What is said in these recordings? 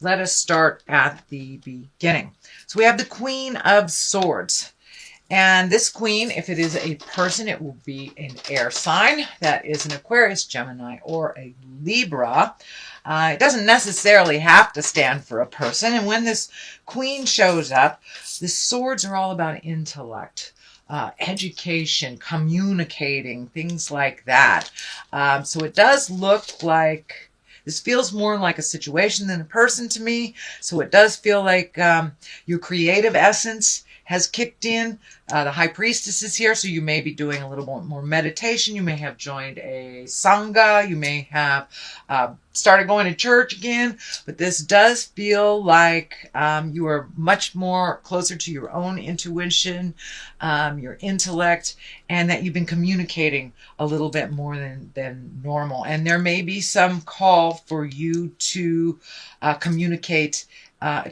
let us start at the beginning. So we have the Queen of Swords. And this queen, if it is a person, it will be an air sign. That is an Aquarius, Gemini, or a Libra. It doesn't necessarily have to stand for a person. And when this queen shows up, the swords are all about intellect, education, communicating, things like that. So it does look like this feels more like a situation than a person to me. So it does feel like your creative essence has kicked in. The High Priestess is here, so you may be doing a little more meditation. You may have joined a Sangha. You may have started going to church again. But this does feel like you are much more closer to your own intuition, your intellect, and that you've been communicating a little bit more than normal. And there may be some call for you to communicate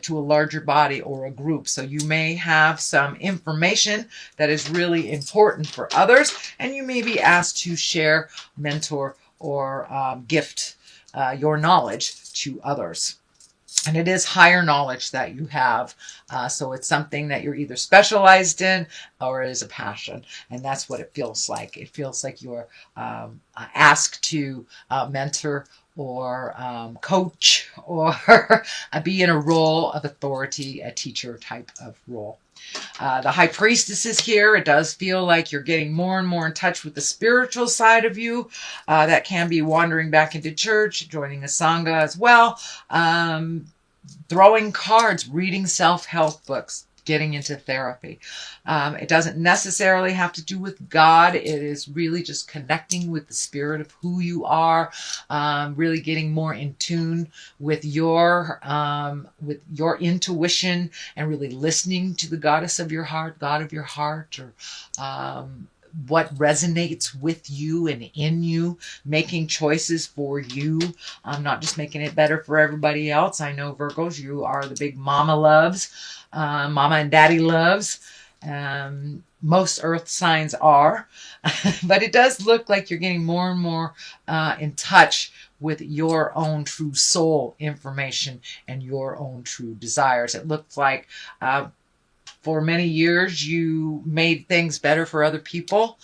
to a larger body or a group. So you may have some information that is really important for others, and you may be asked to share, mentor, or gift your knowledge to others. And it is higher knowledge that you have. So it's something that you're either specialized in or it is a passion. And that's what it feels like. It feels like you're asked to mentor or coach or be in a role of authority, a teacher type of role. The High Priestess is here. It does feel like you're getting more and more in touch with the spiritual side of you. That can be wandering back into church, joining a Sangha as well, throwing cards, reading self-help books, getting into therapy. It doesn't necessarily have to do with God. It is really just connecting with the spirit of who you are, really getting more in tune with your intuition and really listening to the goddess of your heart, God of your heart, or what resonates with you and in you, making choices for you, not just making it better for everybody else. I know Virgos, you are the big mama loves, mama and daddy loves. Most earth signs are, but it does look like you're getting more and more in touch with your own true soul information and your own true desires. It looks like for many years you made things better for other people,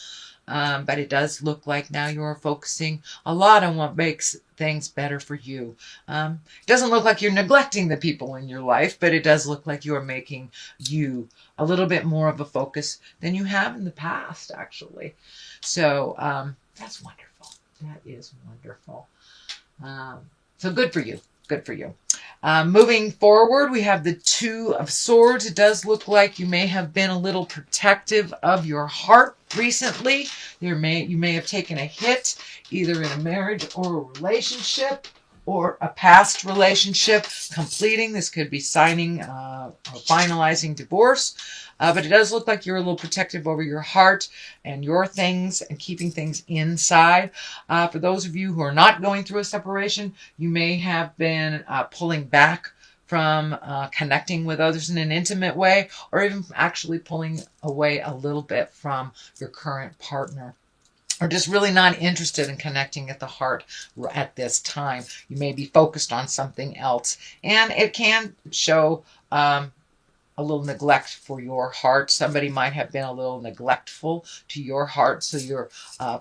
but it does look like now you're focusing a lot on what makes things better for you. It doesn't look like you're neglecting the people in your life, but it does look like you're making you a little bit more of a focus than you have in the past, actually. So that's wonderful. That is wonderful. So good for you. Good for you. Moving forward, we have the Two of Swords. It does look like you may have been a little protective of your heart recently. You may have taken a hit, either in a marriage or a relationship, or a past relationship completing. This could be signing or finalizing divorce. But it does look like you're a little protective over your heart and your things and keeping things inside. For those of you who are not going through a separation, you may have been pulling back from connecting with others in an intimate way, or even actually pulling away a little bit from your current partner, or just really not interested in connecting at the heart at this time. You may be focused on something else, and it can show a little neglect for your heart. Somebody might have been a little neglectful to your heart, so you're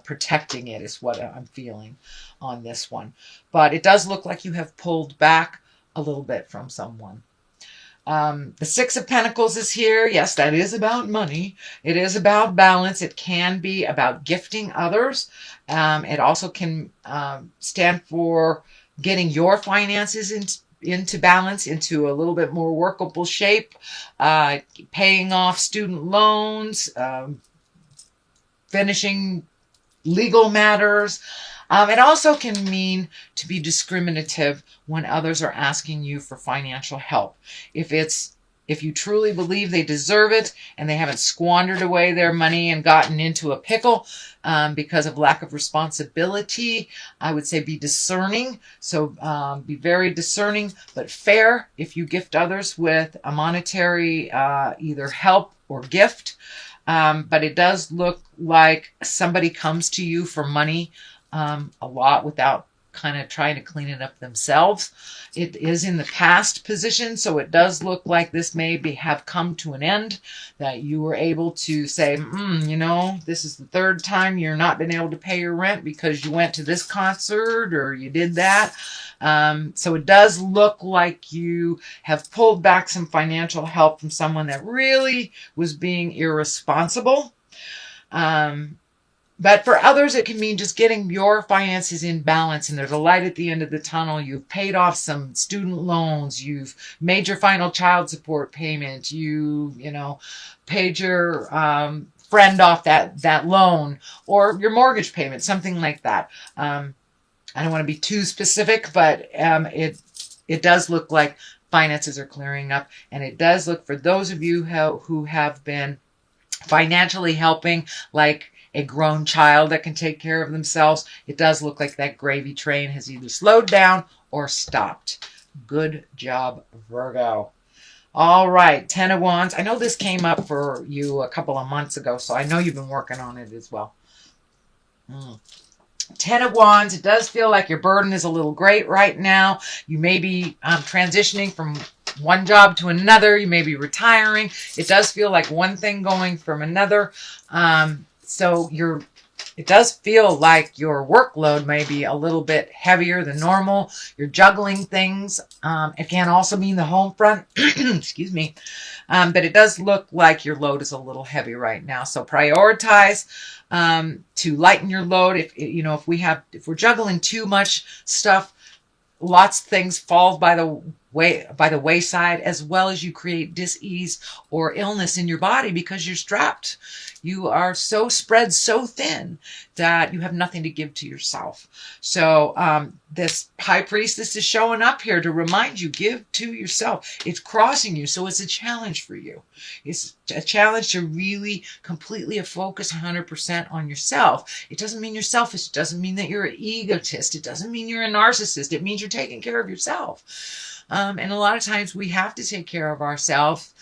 protecting it is what I'm feeling on this one. But it does look like you have pulled back a little bit from someone. The Six of Pentacles is here. Yes, that is about money. It is about balance. It can be about gifting others. It also can stand for getting your finances into balance, into a little bit more workable shape, paying off student loans, finishing legal matters. It also can mean to be discriminative when others are asking you for financial help. If you truly believe they deserve it and they haven't squandered away their money and gotten into a pickle because of lack of responsibility, I would say be discerning. So be very discerning, but fair if you gift others with a monetary either help or gift. But it does look like somebody comes to you for money a lot without kind of trying to clean it up themselves. It is in the past position, so it does look like this may have come to an end, that you were able to say, this is the third time you're not been able to pay your rent because you went to this concert or you did that. So it does look like you have pulled back some financial help from someone that really was being irresponsible. But for others, it can mean just getting your finances in balance, and there's a light at the end of the tunnel. You've paid off some student loans. You've made your final child support payment. You paid your friend off that loan, or your mortgage payment, something like that. I don't want to be too specific, but it does look like finances are clearing up, and it does look, for those of you who have been financially helping, like a grown child that can take care of themselves, it does look like that gravy train has either slowed down or stopped. Good job, Virgo. All right, Ten of Wands. I know this came up for you a couple of months ago, so I know you've been working on it as well. Ten of Wands. It does feel like your burden is a little great right now. You may be transitioning from one job to another. You may be retiring. It does feel like one thing going from another. So it does feel like your workload may be a little bit heavier than normal. You're juggling things. It can also mean the home front. Excuse me. But it does look like your load is a little heavy right now. So prioritize to lighten your load. If we're juggling too much stuff, lots of things fall by the wayside, as well as you create dis-ease or illness in your body because you're strapped. You are so spread so thin that you have nothing to give to yourself. So this high priestess is showing up here to remind you, give to yourself. It's crossing you, so it's a challenge for you. It's a challenge to really completely focus 100% on yourself. It doesn't mean you're selfish. It doesn't mean that you're an egotist. It doesn't mean you're a narcissist. It means you're taking care of yourself. And a lot of times we have to take care of ourselves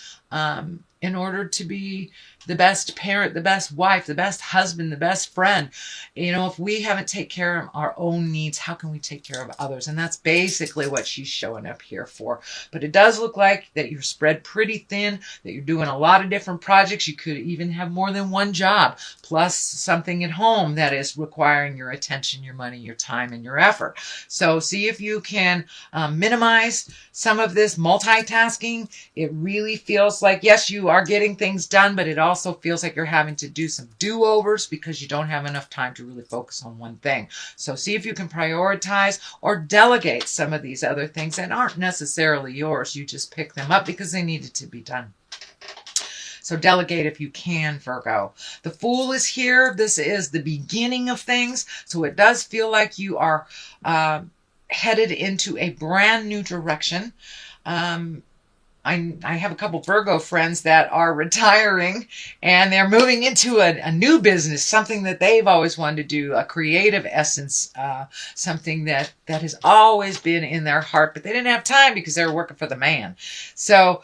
in order to be the best parent, the best wife, the best husband, the best friend. If we haven't taken care of our own needs, how can we take care of others? And that's basically what she's showing up here for. But it does look like that you're spread pretty thin, that you're doing a lot of different projects. You could even have more than one job, plus something at home that is requiring your attention, your money, your time, and your effort. So see if you can minimize some of this multitasking. It really feels like, yes, you are getting things done, but it also feels like you're having to do some do-overs because you don't have enough time to really focus on one thing. So see if you can prioritize or delegate some of these other things that aren't necessarily yours. You just pick them up because they needed to be done. So delegate if you can, Virgo. The Fool is here. This is the beginning of things. So it does feel like you are headed into a brand new direction. I have a couple Virgo friends that are retiring and they're moving into a new business, something that they've always wanted to do, a creative essence, something that has always been in their heart, but they didn't have time because they were working for the man. So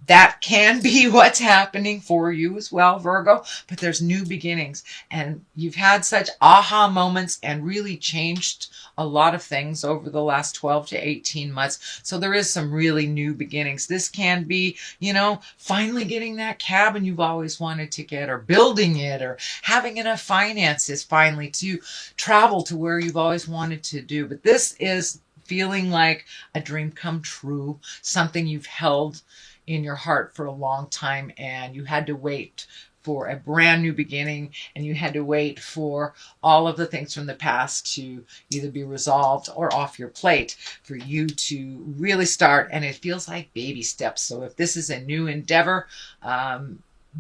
that can be what's happening for you as well, Virgo, but there's new beginnings, and you've had such aha moments and really changed a lot of things over the last 12 to 18 months. So there is some really new beginnings. This can be, finally getting that cabin you've always wanted to get, or building it, or having enough finances finally to travel to where you've always wanted to do. But this is feeling like a dream come true, something you've held in your heart for a long time, and you had to wait for a brand new beginning, and you had to wait for all of the things from the past to either be resolved or off your plate for you to really start. And it feels like baby steps. So if this is a new endeavor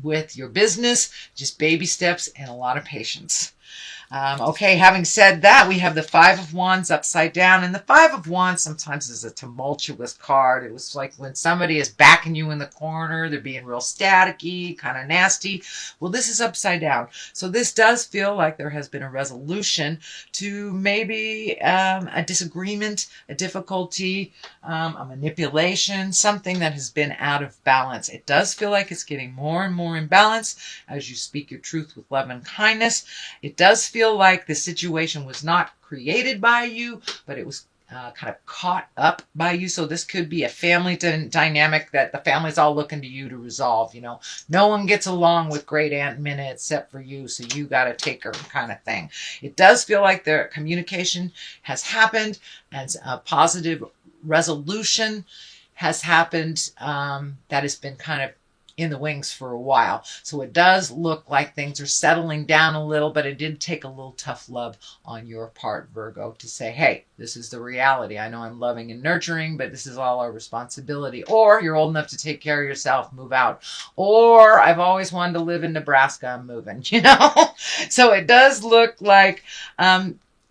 with your business, just baby steps and a lot of patience. Okay, having said that, we have the Five of Wands upside down. And the Five of Wands sometimes is a tumultuous card. It was like when somebody is backing you in the corner, they're being real staticky, kind of nasty. Well, this is upside down. So this does feel like there has been a resolution to maybe a disagreement, a difficulty, a manipulation, something that has been out of balance. It does feel like it's getting more and more in balance as you speak your truth with love and kindness. It does feel feel like the situation was not created by you, but it was kind of caught up by you. So this could be a family dynamic that the family's all looking to you to resolve. You know, no one gets along with great Aunt Minna except for you, so you got to take her kind of thing. It does feel like their communication has happened and a positive resolution has happened that has been kind of in the wings for a while. So it does look like things are settling down a little, but it did take a little tough love on your part, Virgo, to say, hey, this is the reality. I know I'm loving and nurturing, but this is all our responsibility. Or you're old enough to take care of yourself, move out. Or I've always wanted to live in Nebraska, I'm moving, you know? So it does look like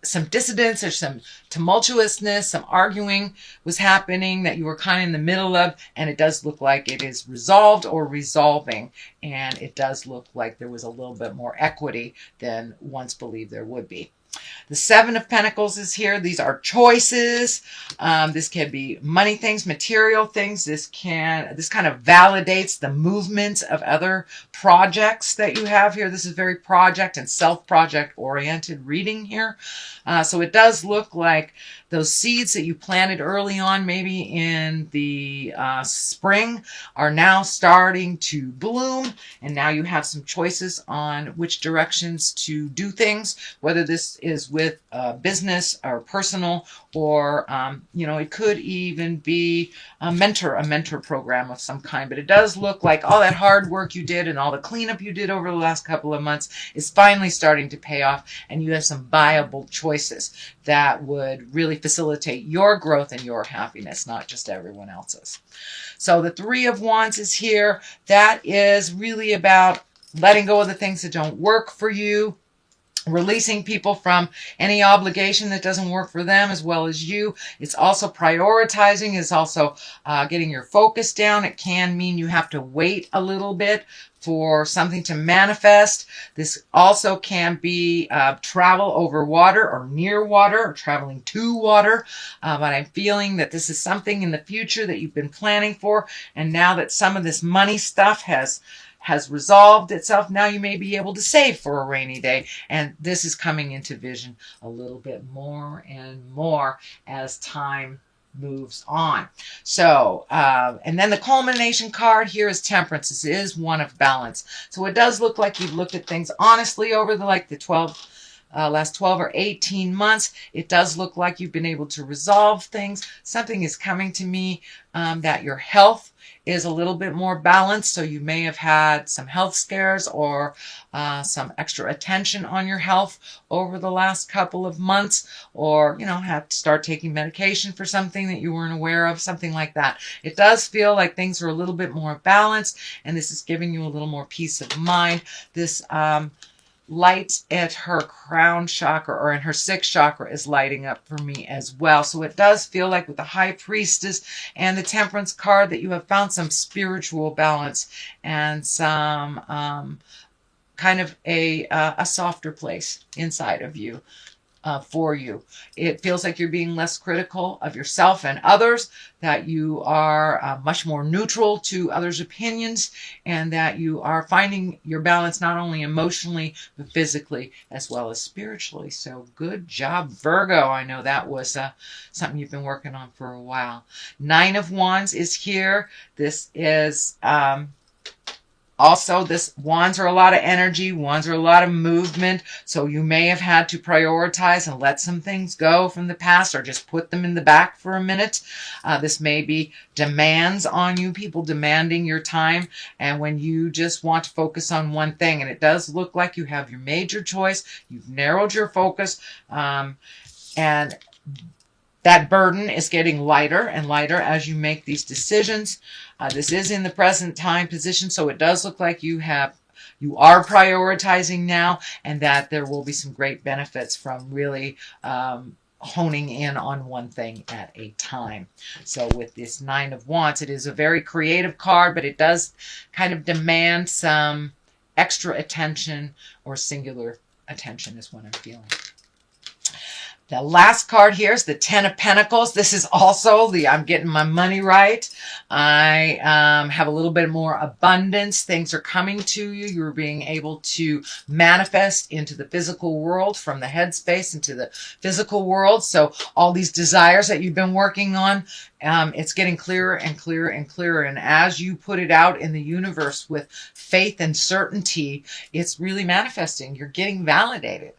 some dissidence or some tumultuousness, some arguing was happening that you were kind of in the middle of, and it does look like it is resolved or resolving, and it does look like there was a little bit more equity than once believed there would be. The Seven of Pentacles is here. These are choices. This can be money things, material things. This kind of validates the movements of other projects that you have here. This is very project and self-project oriented reading here. So it does look like those seeds that you planted early on, maybe in the spring, are now starting to bloom. And now you have some choices on which directions to do things, whether this is with business or personal, or, you know, it could even be a mentor program of some kind. But it does look like all that hard work you did and all the cleanup you did over the last couple of months is finally starting to pay off, and you have some viable choices that would really facilitate your growth and your happiness, not just everyone else's. So the Three of Wands is here. That is really about letting go of the things that don't work for you, releasing people from any obligation that doesn't work for them as well as you. It's also prioritizing. It's also getting your focus down. It can mean you have to wait a little bit for something to manifest. This also can be travel over water or near water or traveling to water. But I'm feeling that this is something in the future that you've been planning for. And now that some of this money stuff has resolved itself, now you may be able to save for a rainy day. And this is coming into vision a little bit more and more as time moves on. So, and then the culmination card here is Temperance. This is one of balance. So it does look like you've looked at things honestly over the last 12 or 18 months. It does look like you've been able to resolve things. Something is coming to me that your health is a little bit more balanced. So you may have had some health scares or some extra attention on your health over the last couple of months, or, you know, have to start taking medication for something that you weren't aware of, something like that. It does feel like things are a little bit more balanced, and this is giving you a little more peace of mind. This light at her crown chakra, or in her sixth chakra, is lighting up for me as well. So it does feel like with the High Priestess and the Temperance card that you have found some spiritual balance and some kind of a softer place inside of you. For you. It feels like you're being less critical of yourself and others, that you are much more neutral to others' opinions, and that you are finding your balance not only emotionally, but physically as well as spiritually. So good job, Virgo. I know that was something you've been working on for a while. Nine of Wands is here. This is also, wands are a lot of energy. Wands are a lot of movement. So you may have had to prioritize and let some things go from the past, or just put them in the back for a minute. This may be demands on you, people demanding your time, and when you just want to focus on one thing. And it does look like you have your major choice. You've narrowed your focus, and that burden is getting lighter and lighter as you make these decisions. This is in the present time position, so it does look like you are prioritizing now, and that there will be some great benefits from really honing in on one thing at a time. So with this Nine of Wands, it is a very creative card, but it does kind of demand some extra attention, or singular attention is what I'm feeling. The last card here is the Ten of Pentacles. This is also the I'm getting my money right. I have a little bit more abundance. Things are coming to you. You're being able to manifest into the physical world, from the headspace into the physical world. So all these desires that you've been working on, it's getting clearer and clearer and clearer. And as you put it out in the universe with faith and certainty, it's really manifesting. You're getting validated.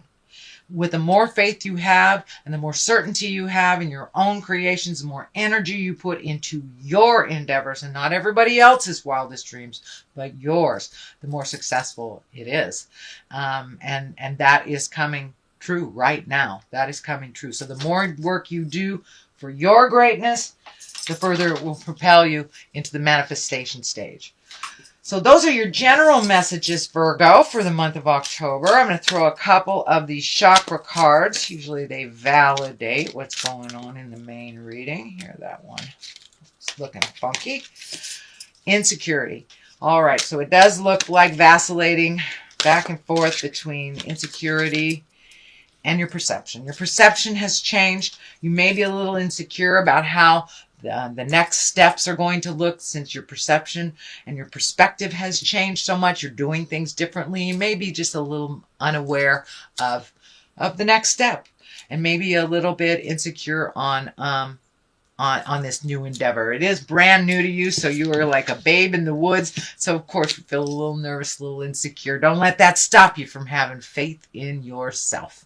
With the more faith you have and the more certainty you have in your own creations, the more energy you put into your endeavors and not everybody else's wildest dreams, but yours, the more successful it is. And that is coming true right now. That is coming true. So the more work you do for your greatness, the further it will propel you into the manifestation stage. So those are your general messages, Virgo, for the month of October. I'm going to throw a couple of these chakra cards. Usually they validate what's going on in the main reading. Here, that one. It's looking funky. Insecurity. All right, so it does look like vacillating back and forth between insecurity and your perception. Your perception has changed. You may be a little insecure about how the next steps are going to look, since your perception and your perspective has changed so much. You're doing things differently. You may be just a little unaware of the next step, and maybe a little bit insecure on this new endeavor. It is brand new to you, so you are like a babe in the woods. So of course you feel a little nervous, a little insecure. Don't let that stop you from having faith in yourself.